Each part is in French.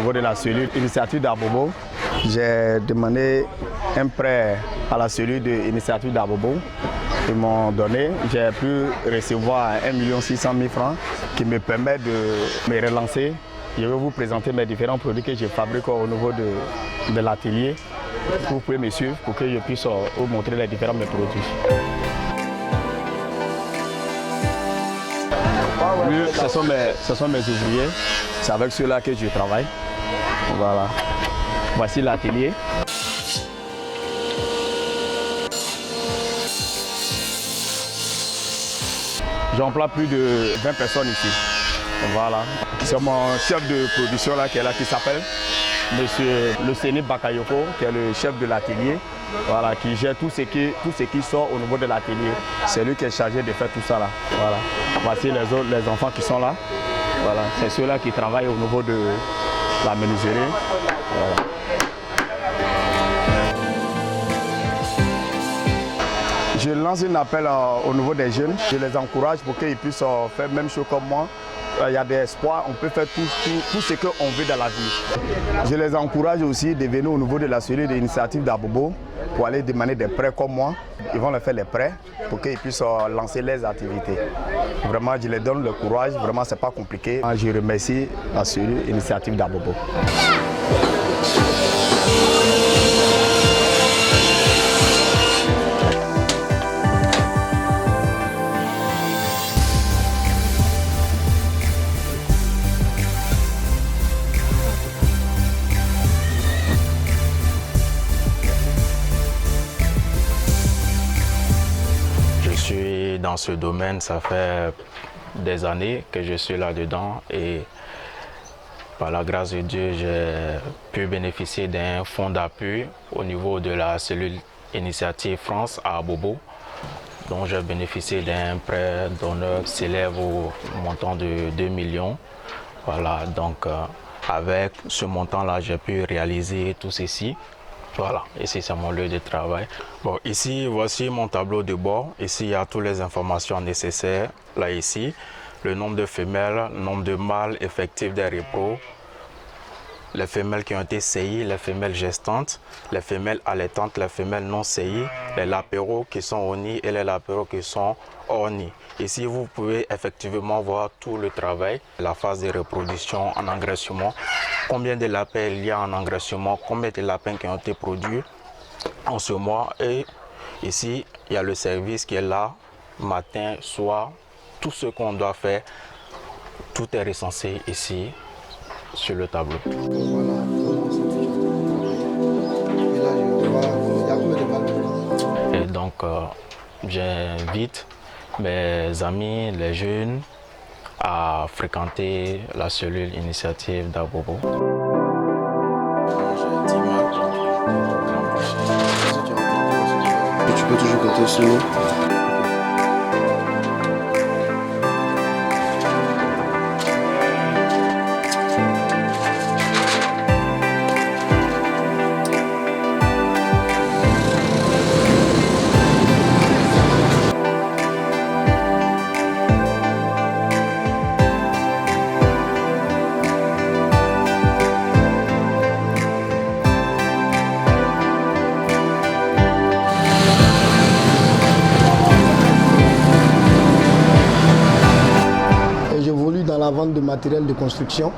niveau de la cellule Initiative d'Abobo. J'ai demandé un prêt à la cellule de Initiative d'Abobo. Ils m'ont donné, j'ai pu recevoir 1 600 000 francs qui me permet de me relancer. Je vais vous présenter mes différents produits que je fabrique au niveau de l'atelier. Vous pouvez me suivre pour que je puisse vous montrer les différents mes produits. Ce sont mes ouvriers, c'est avec ceux-là que je travaille. Voilà. Voici l'atelier. J'emploie plus de 20 personnes ici. Voilà. C'est mon chef de production là qui est là, qui s'appelle Monsieur Luceni Bakayoko, qui est le chef de l'atelier. Voilà, qui gère tout ce qui sort au niveau de l'atelier. C'est lui qui est chargé de faire tout ça là. Voilà. Voici les enfants qui sont là. Voilà. C'est ceux-là qui travaillent au niveau de la menuiserie. Voilà. Je lance un appel au niveau des jeunes. Je les encourage pour qu'ils puissent faire la même chose comme moi. Il y a des espoirs, on peut faire tout ce qu'on veut dans la vie. Je les encourage aussi de venir au niveau de la cellule d'initiative d'Abobo pour aller demander des prêts comme moi. Ils vont leur faire les prêts pour qu'ils puissent lancer leurs activités. Vraiment, je les donne le courage, vraiment, c'est pas compliqué. Je remercie la cellule d'initiative d'Abobo. Dans ce domaine, ça fait des années que je suis là-dedans et par la grâce de Dieu, j'ai pu bénéficier d'un fonds d'appui au niveau de la cellule Initiative France à Abobo, dont j'ai bénéficié d'un prêt d'honneur qui s'élève au montant de 2 millions. Voilà, donc avec ce montant-là, j'ai pu réaliser tout ceci. Voilà, ici c'est mon lieu de travail. Bon, ici, voici mon tableau de bord. Ici, il y a toutes les informations nécessaires. Là, ici, le nombre de femelles, le nombre de mâles effectifs des repos, les femelles qui ont été saillies, les femelles gestantes, les femelles allaitantes, les femelles non saillies, les lapéraux qui sont au nid et les lapéraux qui sont hors nid. Ici, vous pouvez effectivement voir tout le travail, la phase de reproduction en engraissement, combien de lapins il y a en engraissement, combien de lapins qui ont été produits en ce mois. Et ici, il y a le service qui est là, matin, soir, tout ce qu'on doit faire, tout est recensé ici sur le tableau. Et donc, j'invite mes amis, les jeunes, à fréquenter la cellule Initiative d'Abobo. Tu peux toujours compter sur nous. La vente de matériel de construction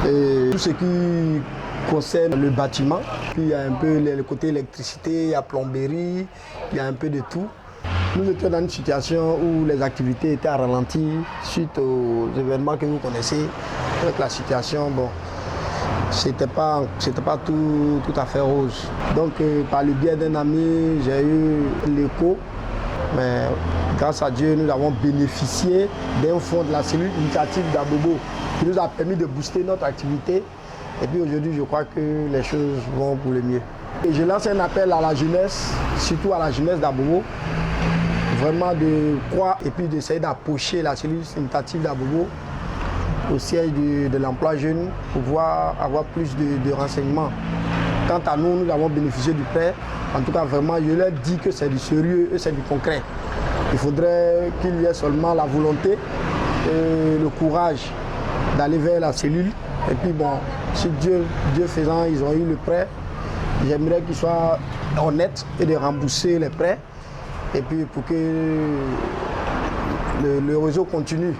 et tout ce qui concerne le bâtiment. Puis il y a un peu le côté électricité, il y a plomberie, il y a un peu de tout. Nous étions dans une situation où les activités étaient à ralenti suite aux événements que vous connaissez. Avec la situation, bon, c'était pas tout à fait rose. Donc par le biais d'un ami, j'ai eu l'écho. Mais grâce à Dieu, nous avons bénéficié d'un fonds de la cellule Initiative d'Abobo qui nous a permis de booster notre activité. Et puis aujourd'hui, je crois que les choses vont pour le mieux. Et je lance un appel à la jeunesse, surtout à la jeunesse d'Abobo, vraiment de croire et puis d'essayer d'approcher la cellule Initiative d'Abobo au siège de l'emploi jeune pour pouvoir avoir plus de renseignements. Quant à nous, nous avons bénéficié du prêt. En tout cas, vraiment, je leur dis que c'est du sérieux et c'est du concret. Il faudrait qu'il y ait seulement la volonté et le courage d'aller vers la cellule. Et puis bon, Si Dieu faisant, ils ont eu le prêt, j'aimerais qu'ils soient honnêtes et de rembourser les prêts. Et puis pour que le réseau continue.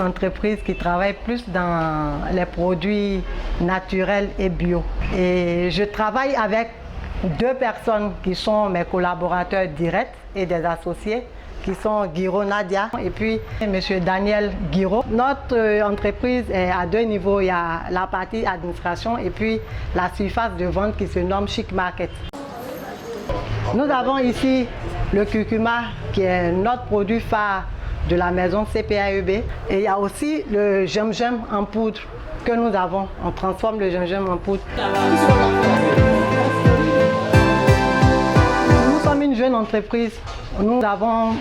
Entreprise qui travaille plus dans les produits naturels et bio. Et je travaille avec 2 personnes qui sont mes collaborateurs directs et des associés, qui sont Guiro Nadia et puis M. Daniel Guiro. Notre entreprise est à 2 niveaux. Il y a la partie administration et puis la surface de vente qui se nomme Chic Market. Nous avons ici le curcuma qui est notre produit phare de la maison CPAEB. Et il y a aussi le gingembre en poudre que nous avons. On transforme le gingembre en poudre. Nous sommes une jeune entreprise. Nous avons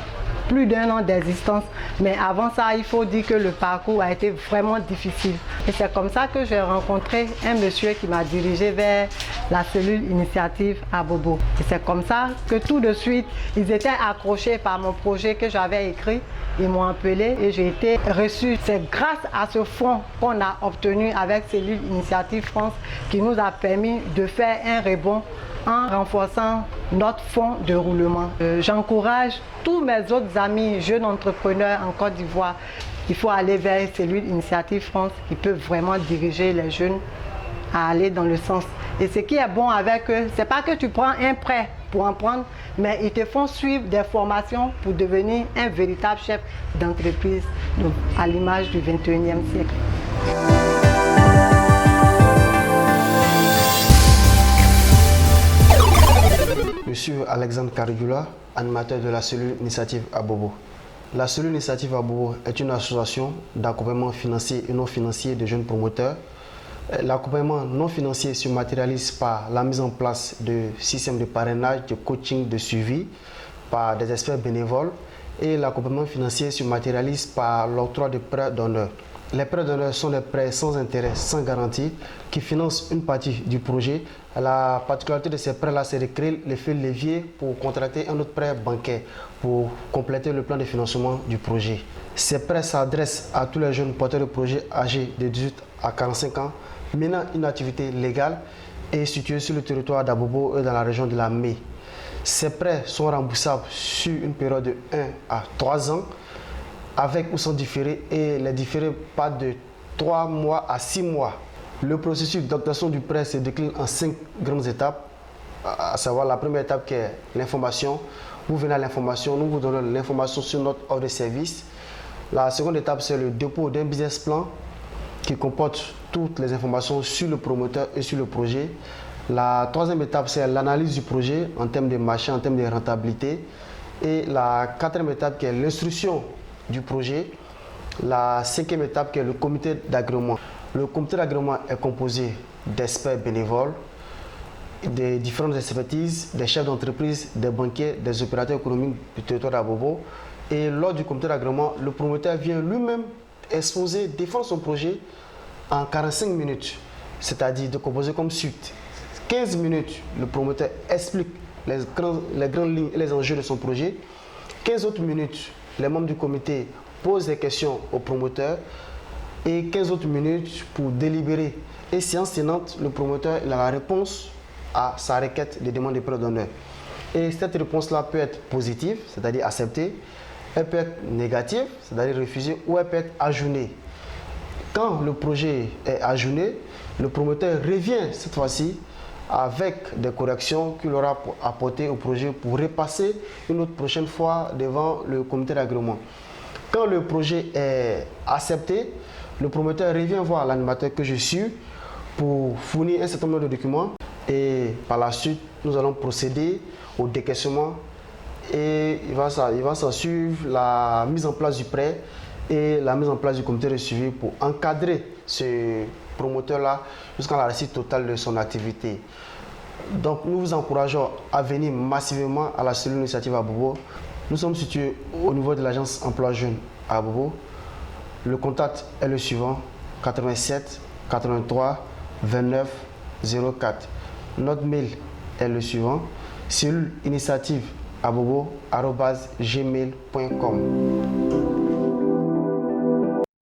plus d'1 an d'existence. Mais avant ça, il faut dire que le parcours a été vraiment difficile. Et c'est comme ça que j'ai rencontré un monsieur qui m'a dirigé vers la cellule initiative à Bobo. Et c'est comme ça que tout de suite, ils étaient accrochés par mon projet que j'avais écrit. Ils m'ont appelé et j'ai été reçu. C'est grâce à ce fonds qu'on a obtenu avec Cellule Initiative France qui nous a permis de faire un rebond en renforçant notre fonds de roulement. J'encourage tous mes autres amis jeunes entrepreneurs en Côte d'Ivoire. Il faut aller vers Cellule Initiative France qui peut vraiment diriger les jeunes à aller dans le sens. Et ce qui est bon avec eux, c'est pas que tu prends un prêt pour en prendre, mais ils te font suivre des formations pour devenir un véritable chef d'entreprise à l'image du 21e siècle. Monsieur Alexandre Carigula, animateur de la cellule Initiative à Bobo. La cellule Initiative à Bobo est une association d'accompagnement financier et non financier de jeunes promoteurs. L'accompagnement non financier se matérialise par la mise en place de systèmes de parrainage, de coaching, de suivi par des experts bénévoles. Et l'accompagnement financier se matérialise par l'octroi de prêts d'honneur. Les prêts d'honneur sont des prêts sans intérêt, sans garantie, qui financent une partie du projet. La particularité de ces prêts-là, c'est de créer l'effet levier pour contracter un autre prêt bancaire pour compléter le plan de financement du projet. Ces prêts s'adressent à tous les jeunes porteurs de projets âgés de 18 à 45 ans, menant une activité légale et située sur le territoire d'Abobo et dans la région de la Mé. Ces prêts sont remboursables sur une période de 1 à 3 ans, avec ou sans différé, et les différés pas de 3 mois à 6 mois. Le processus d'obtention du prêt se décline en 5 grandes étapes, à savoir la première étape qui est l'information. Vous venez à l'information, nous vous donnons l'information sur notre offre de service. La seconde étape, c'est le dépôt d'un business plan qui comporte toutes les informations sur le promoteur et sur le projet. La troisième étape, c'est l'analyse du projet en termes de marché, en termes de rentabilité. Et la quatrième étape, qui est l'instruction du projet. La cinquième étape, qui est le comité d'agrément. Le comité d'agrément est composé d'experts bénévoles, des différentes expertises, des chefs d'entreprise, des banquiers, des opérateurs économiques du territoire d'Abobo. Et lors du comité d'agrément, le promoteur vient lui-même exposer, défendre son projet en 45 minutes, c'est-à-dire de composer comme suite. 15 minutes, le promoteur explique les grandes lignes et les enjeux de son projet. 15 autres minutes, les membres du comité posent des questions au promoteur et 15 autres minutes pour délibérer. Et séance tenante, le promoteur a la réponse à sa requête de demande de prêt d'honneur. Et cette réponse-là peut être positive, c'est-à-dire acceptée, elle peut être négative, c'est-à-dire refusée, ou elle peut être ajournée. Quand le projet est ajourné, le promoteur revient cette fois-ci avec des corrections qu'il aura apportées au projet pour repasser une autre prochaine fois devant le comité d'agrément. Quand le projet est accepté, Le promoteur revient voir l'animateur que je suis pour fournir un certain nombre de documents et par la suite, nous allons procéder au décaissement et il va s'en suivre la mise en place du prêt et la mise en place du comité de suivi pour encadrer ce promoteur-là jusqu'à la réussite totale de son activité. Donc nous vous encourageons à venir massivement à la cellule initiative à Bobo. Nous sommes situés au niveau de l'agence emploi jeune à Bobo. Le contact est le suivant, 87 83 29 04. Notre mail est le suivant, celluleInitiative@bobo@gmail.com.